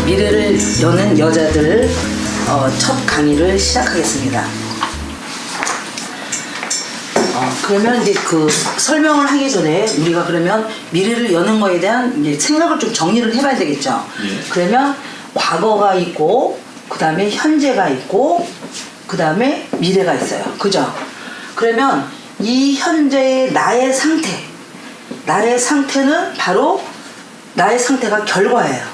미래를 여는 여자들 첫 강의를 시작하겠습니다. 그러면 이제 그 설명을 하기 전에 우리가 그러면 미래를 여는 거에 대한 이제 생각을 좀 정리를 해봐야 되겠죠. 그러면 과거가 있고, 그 다음에 현재가 있고, 그 다음에 미래가 있어요. 그죠? 그러면 이 현재의 나의 상태는 바로 나의 상태가 결과예요.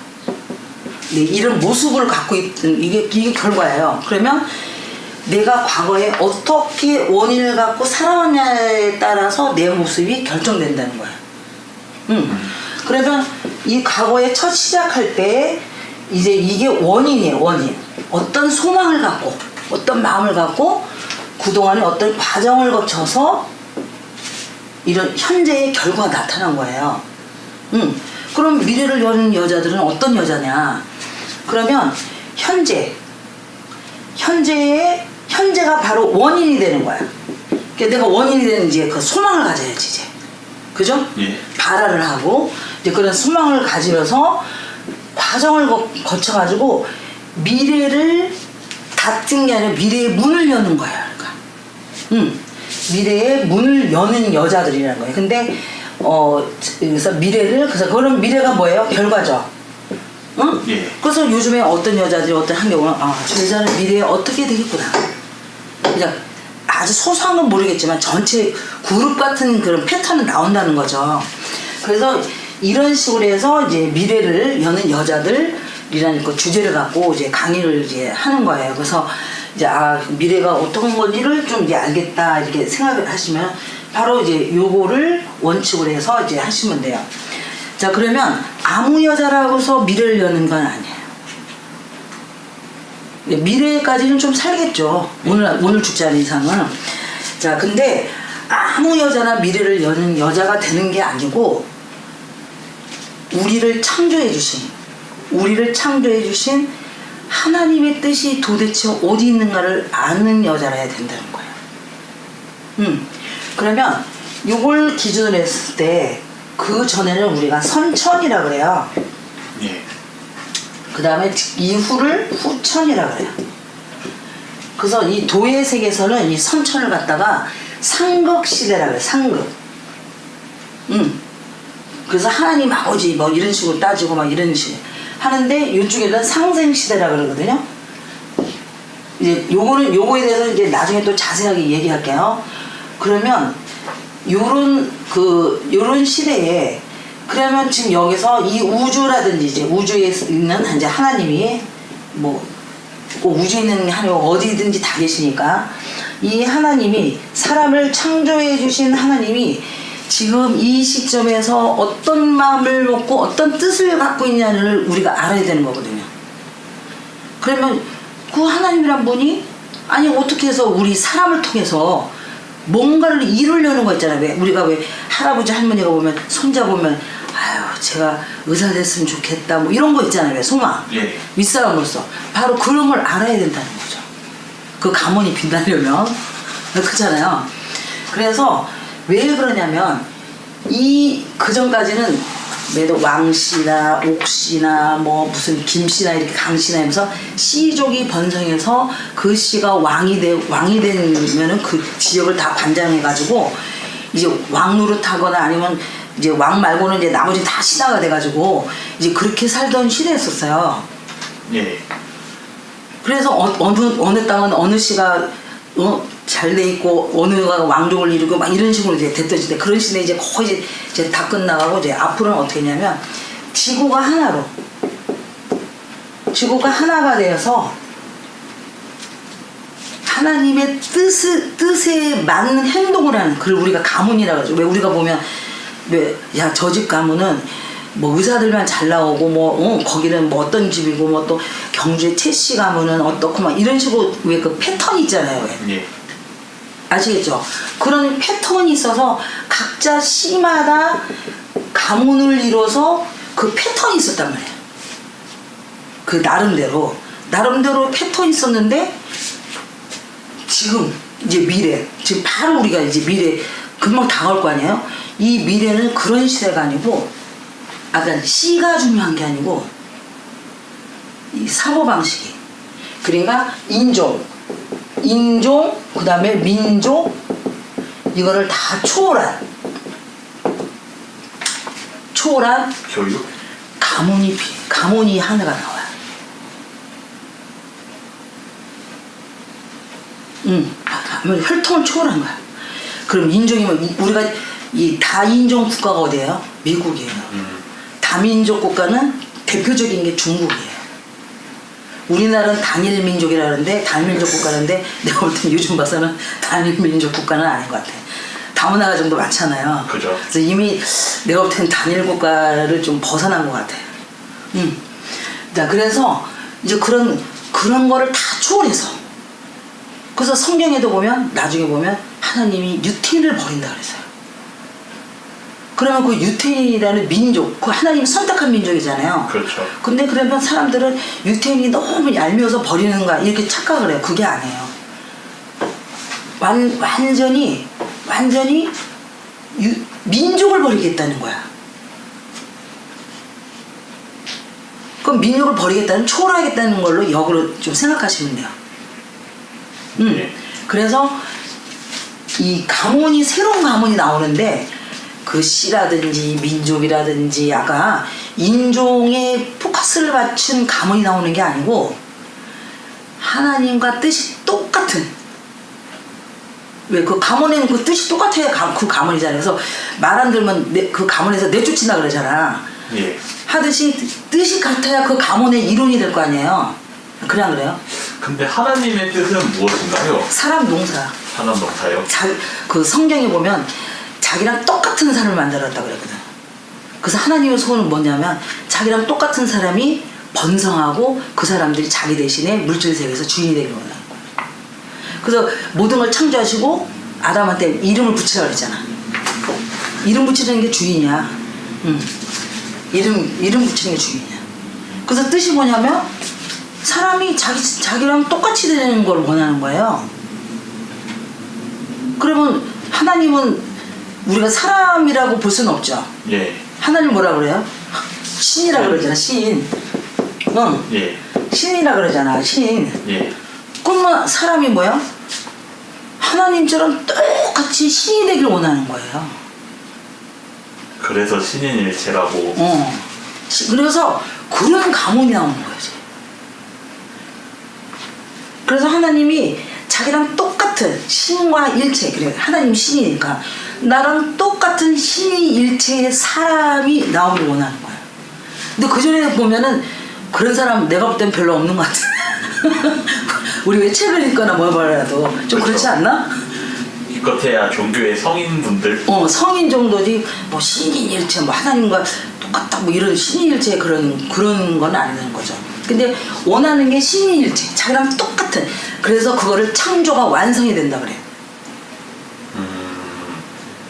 네, 이런 모습을 갖고 있는 이게 결과예요. 그러면 내가 과거에 어떻게 원인을 갖고 살아왔냐에 따라서 내 모습이 결정된다는 거야. 그러면 이 과거에 첫 시작할 때 이제 이게 원인이에요. 원인. 어떤 소망을 갖고 어떤 마음을 갖고 그동안에 어떤 과정을 거쳐서 이런 현재의 결과가 나타난 거예요. 그럼 미래를 여는 여자들은 어떤 여자냐? 그러면 현재가 바로 원인이 되는 거야. 그러니까 내가 원인이 되는 이제 그 소망을 가져야지 이제. 그죠? 예. 발화를 하고 이제 그런 소망을 가지면서 과정을 거쳐가지고 미래를 닫는 게 아니라 미래의 문을 여는 거야. 그러니까. 미래의 문을 여는 여자들이라는 거예요. 근데 그래서 그런 미래가 뭐예요? 결과죠. 응? 예. 그래서 요즘에 어떤 여자들이 어떤 환경은 저 여자는 미래에 어떻게 되겠구나. 그냥 아주 소소한 건 모르겠지만 전체 그룹 같은 그런 패턴은 나온다는 거죠. 그래서 이런 식으로 해서 이제 미래를 여는 여자들이라는 그 주제를 갖고 이제 강의를 이제 하는 거예요. 그래서 이제 미래가 어떤 건지를 좀 이제 알겠다 이렇게 생각을 하시면 바로 이제 요거를 원칙으로 해서 이제 하시면 돼요. 자, 그러면 아무 여자라고 해서 미래를 여는 건 아니에요. 미래까지는 좀 살겠죠. 오늘 죽지 않은 이상은. 자, 근데 아무 여자나 미래를 여는 여자가 되는 게 아니고 우리를 창조해 주신 하나님의 뜻이 도대체 어디 있는가를 아는 여자라 해야 된다는 거예요. 그러면 요걸 기준으로 했을 때 그 전에는 우리가 선천이라 그래요. 예. 그 다음에 이후를 후천이라 그래요. 그래서 이 도의 세계에서는 이 선천을 갖다가 상극시대라 그래요. 상극. 그래서 하나님 아버지 뭐 이런 식으로 따지고 막 이런 식으로 하는데 이쪽에는 상생시대라 그러거든요. 이제 요거에 대해서 이제 나중에 또 자세하게 얘기할게요. 그러면 요런 시대에 그러면 지금 여기서 이 우주라든지 이제 우주에 있는 이제 하나님이 뭐 우주에 있는 하나님 어디든지 다 계시니까 이 하나님이 사람을 창조해 주신 하나님이 지금 이 시점에서 어떤 마음을 먹고 어떤 뜻을 갖고 있냐를 우리가 알아야 되는 거거든요. 그러면 그 하나님이란 분이 아니 어떻게 해서 우리 사람을 통해서 뭔가를 이루려는 거 있잖아요. 우리가 왜 할아버지 할머니가 보면 손자 보면 아유 제가 의사 됐으면 좋겠다 뭐 이런 거 있잖아요. 왜 소망. 예. 윗사람으로서 바로 그런 걸 알아야 된다는 거죠. 그 가문이 빛나려면 그렇잖아요. 그래서 왜 그러냐면 그 전까지는 매도 왕씨나 옥씨나 뭐 무슨 김씨나 이렇게 강씨나 하면서 씨족이 번성해서 그 씨가 왕이 되면은 그 지역을 다 관장해 가지고 이제 왕 노릇하거나 아니면 이제 왕 말고는 이제 나머지 다 신하가 돼 가지고 이제 그렇게 살던 시대였었어요. 예. 그래서 어느 땅은 어느 씨가 잘 돼 있고 어느가 왕족을 이루고 막 이런 식으로 이제 됐던 시대. 그런 시대 이제 거의 이제 다 끝나가고 이제 앞으로는 어떻게 했냐면 지구가 하나가 되어서 하나님의 뜻에 맞는 행동을 하는 그걸 우리가 가문이라 그러죠. 왜 우리가 보면 왜 야 저 집 가문은 뭐 의사들만 잘 나오고 뭐 거기는 뭐 어떤 집이고 뭐 또 경주의 최씨 가문은 어떻고 막 이런 식으로 왜 그 패턴이 있잖아요. 왜. 예. 아시겠죠? 그런 패턴이 있어서 각자 씨마다 가문을 이뤄서 그 패턴이 있었단 말이에요. 그 나름대로 패턴이 있었는데 지금 이제 지금 바로 우리가 이제 미래 금방 다가올 거 아니에요? 이 미래는 그런 시대가 아니고 아까 씨가 중요한 게 아니고 이 사고방식이. 그러니까 인종, 그 다음에 민족, 이거를 다 초월한 교육? 가문이 하나가 나와요. 혈통을 초월한 거야. 그럼 인종이면 우리가 이 다인종 국가가 어디예요? 미국이에요. 다민족 국가는 대표적인 게 중국이에요. 우리나라는 단일민족이라는데 단일민족 국가라는데 내가 볼 땐 요즘 봐서는 단일민족 국가는 아닌 것 같아. 다문화가 정도 많잖아요. 그죠. 그래서 이미 내가 볼 땐 단일 국가를 좀 벗어난 것 같아. 자, 그래서 이제 그런 거를 다 초월해서. 그래서 성경에도 보면 나중에 보면 하나님이 유태인을 버린다 그랬어요. 그러면 그 유태인이라는 민족, 그 하나님이 선택한 민족이잖아요. 그렇죠. 근데 그러면 사람들은 유태인이 너무 얄미워서 버리는가 이렇게 착각을 해요. 그게 아니에요. 완전히 민족을 버리겠다는 거야. 그럼 민족을 버리겠다는, 초월하겠다는 걸로 역으로 좀 생각하시면 돼요. 네. 그래서 이 가문이, 새로운 가문이 나오는데 그 씨라든지 민족이라든지 아까 인종에 포커스를 맞춘 가문이 나오는 게 아니고 하나님과 뜻이 똑같은, 왜 그 가문에는 그 뜻이 똑같아야 그 가문이잖아요. 그래서 말 안 들으면 그 가문에서 내쫓는다 그러잖아. 예. 하듯이 뜻이 같아야 그 가문의 이론이 될 거 아니에요. 그래 안 그래요? 근데 하나님의 뜻은 무엇인가요? 사람 농사. 사람 농사요? 그 성경에 보면 자기랑 똑같은 사람을 만들었다 그랬거든. 그래서 하나님의 소원은 뭐냐면 자기랑 똑같은 사람이 번성하고 그 사람들이 자기 대신에 물질 세계에서 주인이 되기를 원하는 거야. 그래서 모든 걸 창조하시고 아담한테 이름을 붙이라고 그랬잖아. 이름 붙이는 게 주인이야. 이름 붙이는 게 주인이야. 그래서 뜻이 뭐냐면 사람이 자기랑 똑같이 되는 걸 원하는 거예요. 그러면 하나님은 우리가 사람이라고 볼 수는 없죠. 예. 하나님 뭐라 그래요? 신이라 그러잖아. 신. 응. 예. 신이라 그러잖아. 신. 예. 그러면 사람이 뭐야? 하나님처럼 똑같이 신이 되길 원하는 거예요. 그래서 신인일체라고. 그래서 그런 가문이 나오는 거지. 그래서 하나님이 자기랑 똑같은 신과 일체, 그래 하나님 신이니까 나랑 똑같은 신일체의 사람이 나오길 원하는 거야. 근데 그 전에 보면은 그런 사람 내가 볼 땐 별로 없는 것 같아. 우리 왜 책을 읽거나 뭐 봐라도 좀 그렇죠. 그렇지 않나? 기껏해야 종교의 성인분들. 성인 정도지 뭐 신일체 뭐 하나님과 똑같다 뭐 이런 신일체 그런 건 아니라는 거죠. 근데 원하는 게 신일체, 자기랑 똑같은. 그래서 그거를 창조가 완성이 된다 그래.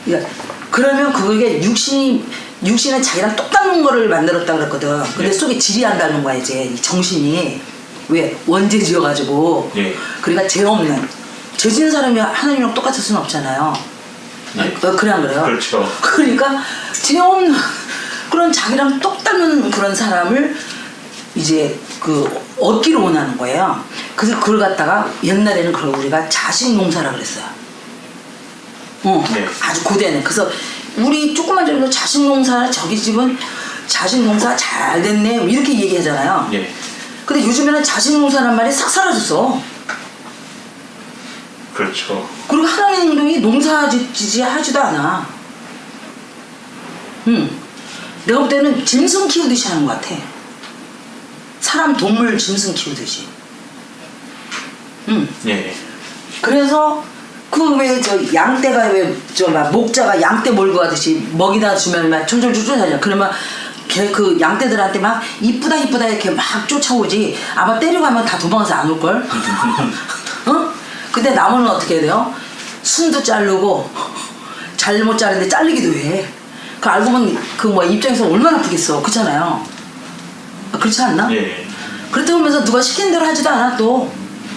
그러니까 그러면 그게 육신은 자기랑 똑같은 거를 만들었다 그랬거든. 근데 예. 속에 지리한다는 거야 이제 이 정신이. 왜 원죄 지어가지고. 예. 그러니까 죄 없는, 죄 지은 사람이 하나님이랑 똑같을 수는 없잖아요. 예. 그래 안 그래요? 그렇죠. 그러니까 죄 없는 그런 자기랑 똑같은 그런 사람을 이제 얻기를 원하는 거예요. 그래서 그걸 갖다가 옛날에는 그걸 우리가 자식 농사라 그랬어요. 네. 아주 고대는. 그래서 우리 조그만 정도 자식 농사, 저기 집은 자식 농사 잘 됐네 이렇게 얘기하잖아요. 예. 근데 요즘에는 자식 농사란 말이 싹 사라졌어. 그렇죠. 그리고 하나님 행동이 농사 짓지 하지도 않아. 내가 볼 때는 짐승 키우듯이 하는 것 같아. 사람, 동물, 짐승 키우듯이. 예. 그래서 그 왜 저 양떼가 왜 저 막 목자가 양떼 몰고 가듯이 먹이다 주면 막 쫄쫄쫄쫄 하잖아. 그러면 걔 그 양떼들한테 막 이쁘다 이렇게 막 쫓아오지. 아마 때려가면 다 도망가서 안 올걸. 어? 근데 나무는 어떻게 해야 돼요? 순도 자르고 잘못 자르는데 잘리기도 해. 그 알고 보면 그 뭐 입장에서 얼마나 아프겠어. 그렇잖아요. 그렇지 않나? 예. 그렇다고 하면서 누가 시키는 대로 하지도 않아. 또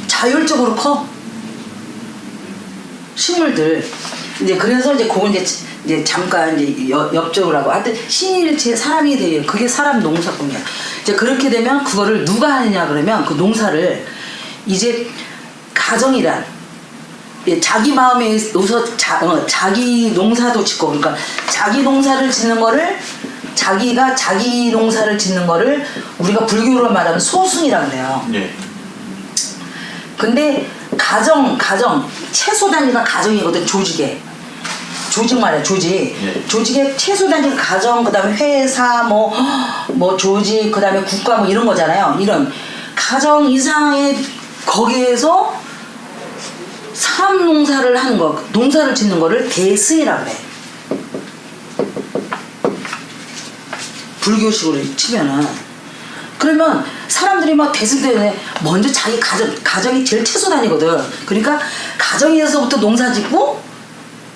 자율적으로 커. 식물들. 이제 그래서 이제 그건 이제 잠깐 이제 엽적을 하고 하여튼 신일체 사람이 돼요. 그게 사람 농사꾼이야. 이제 그렇게 되면 그거를 누가 하느냐 그러면 그 농사를 이제 가정이란 자기 마음에 놓서 자기 농사도 짓고 그러니까 자기 농사를 짓는 거를 자기가 자기 농사를 짓는 거를 우리가 불교로 말하면 소승이라고 그래요. 네. 근데 가정 최소 단위가 가정이거든. 조직 말이야 조직. 네. 조직의 최소 단위가 가정 그다음에 회사 뭐 조직 그다음에 국가 뭐 이런 거잖아요. 이런 가정 이상의 거기에서 사람 농사를 하는 거 농사를 짓는 거를 대승이라 그래. 불교식으로 치면은 그러면 사람들이 막 대승 때문에 먼저 자기 가정이 제일 최소 단위거든. 그러니까 가정에서부터 농사 짓고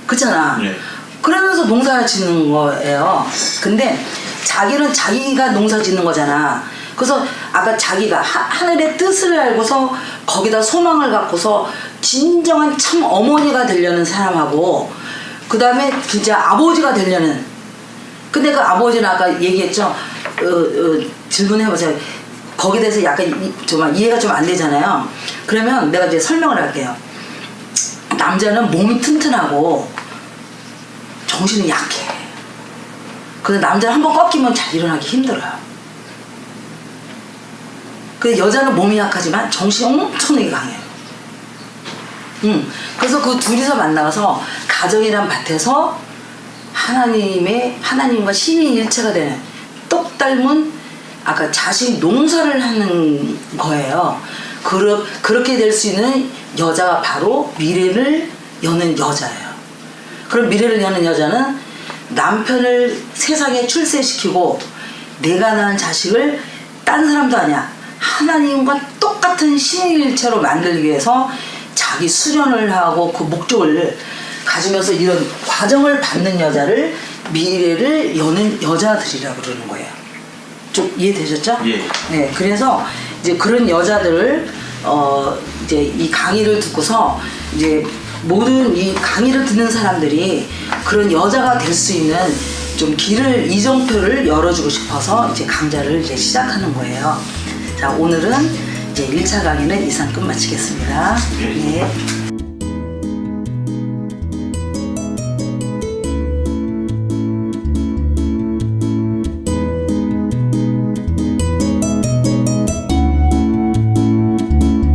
그렇잖아. 네. 그러면서 농사 짓는 거예요. 근데 자기는 자기가 농사 짓는 거잖아. 그래서 아까 자기가 하늘의 뜻을 알고서 거기다 소망을 갖고서 진정한 참 어머니가 되려는 사람하고 그 다음에 진짜 아버지가 되려는 근데 그 아버지는 아까 얘기했죠. 질문해보세요. 거기에 대해서 약간 정말 이해가 좀 안 되잖아요. 그러면 내가 이제 설명을 할게요. 남자는 몸이 튼튼하고 정신이 약해. 근데 남자는 한번 꺾이면 잘 일어나기 힘들어요. 근데 여자는 몸이 약하지만 정신이 엄청나게 강해요. 그래서 그 둘이서 만나서 가정이란 밭에서 하나님과 신이 일체가 되는 똑 닮은 아까 자신이 농사를 하는 거예요. 그렇게 될 수 있는 여자가 바로 미래를 여는 여자예요. 그럼 미래를 여는 여자는 남편을 세상에 출세시키고 내가 낳은 자식을 딴 사람도 아니야. 하나님과 똑같은 신일체로 만들기 위해서 자기 수련을 하고 그 목적을 가지면서 이런 과정을 받는 여자를 미래를 여는 여자들이라고 그러는 거예요. 좀 이해되셨죠? 예. 네, 그래서 이제 그런 여자들을 이제 이 강의를 듣고서 이제 모든 이 강의를 듣는 사람들이 그런 여자가 될 수 있는 좀 길을 이정표를 열어주고 싶어서 이제 강좌를 이제 시작하는 거예요. 자, 오늘은 이제 1차 강의는 이상 끝마치겠습니다. 예. 네.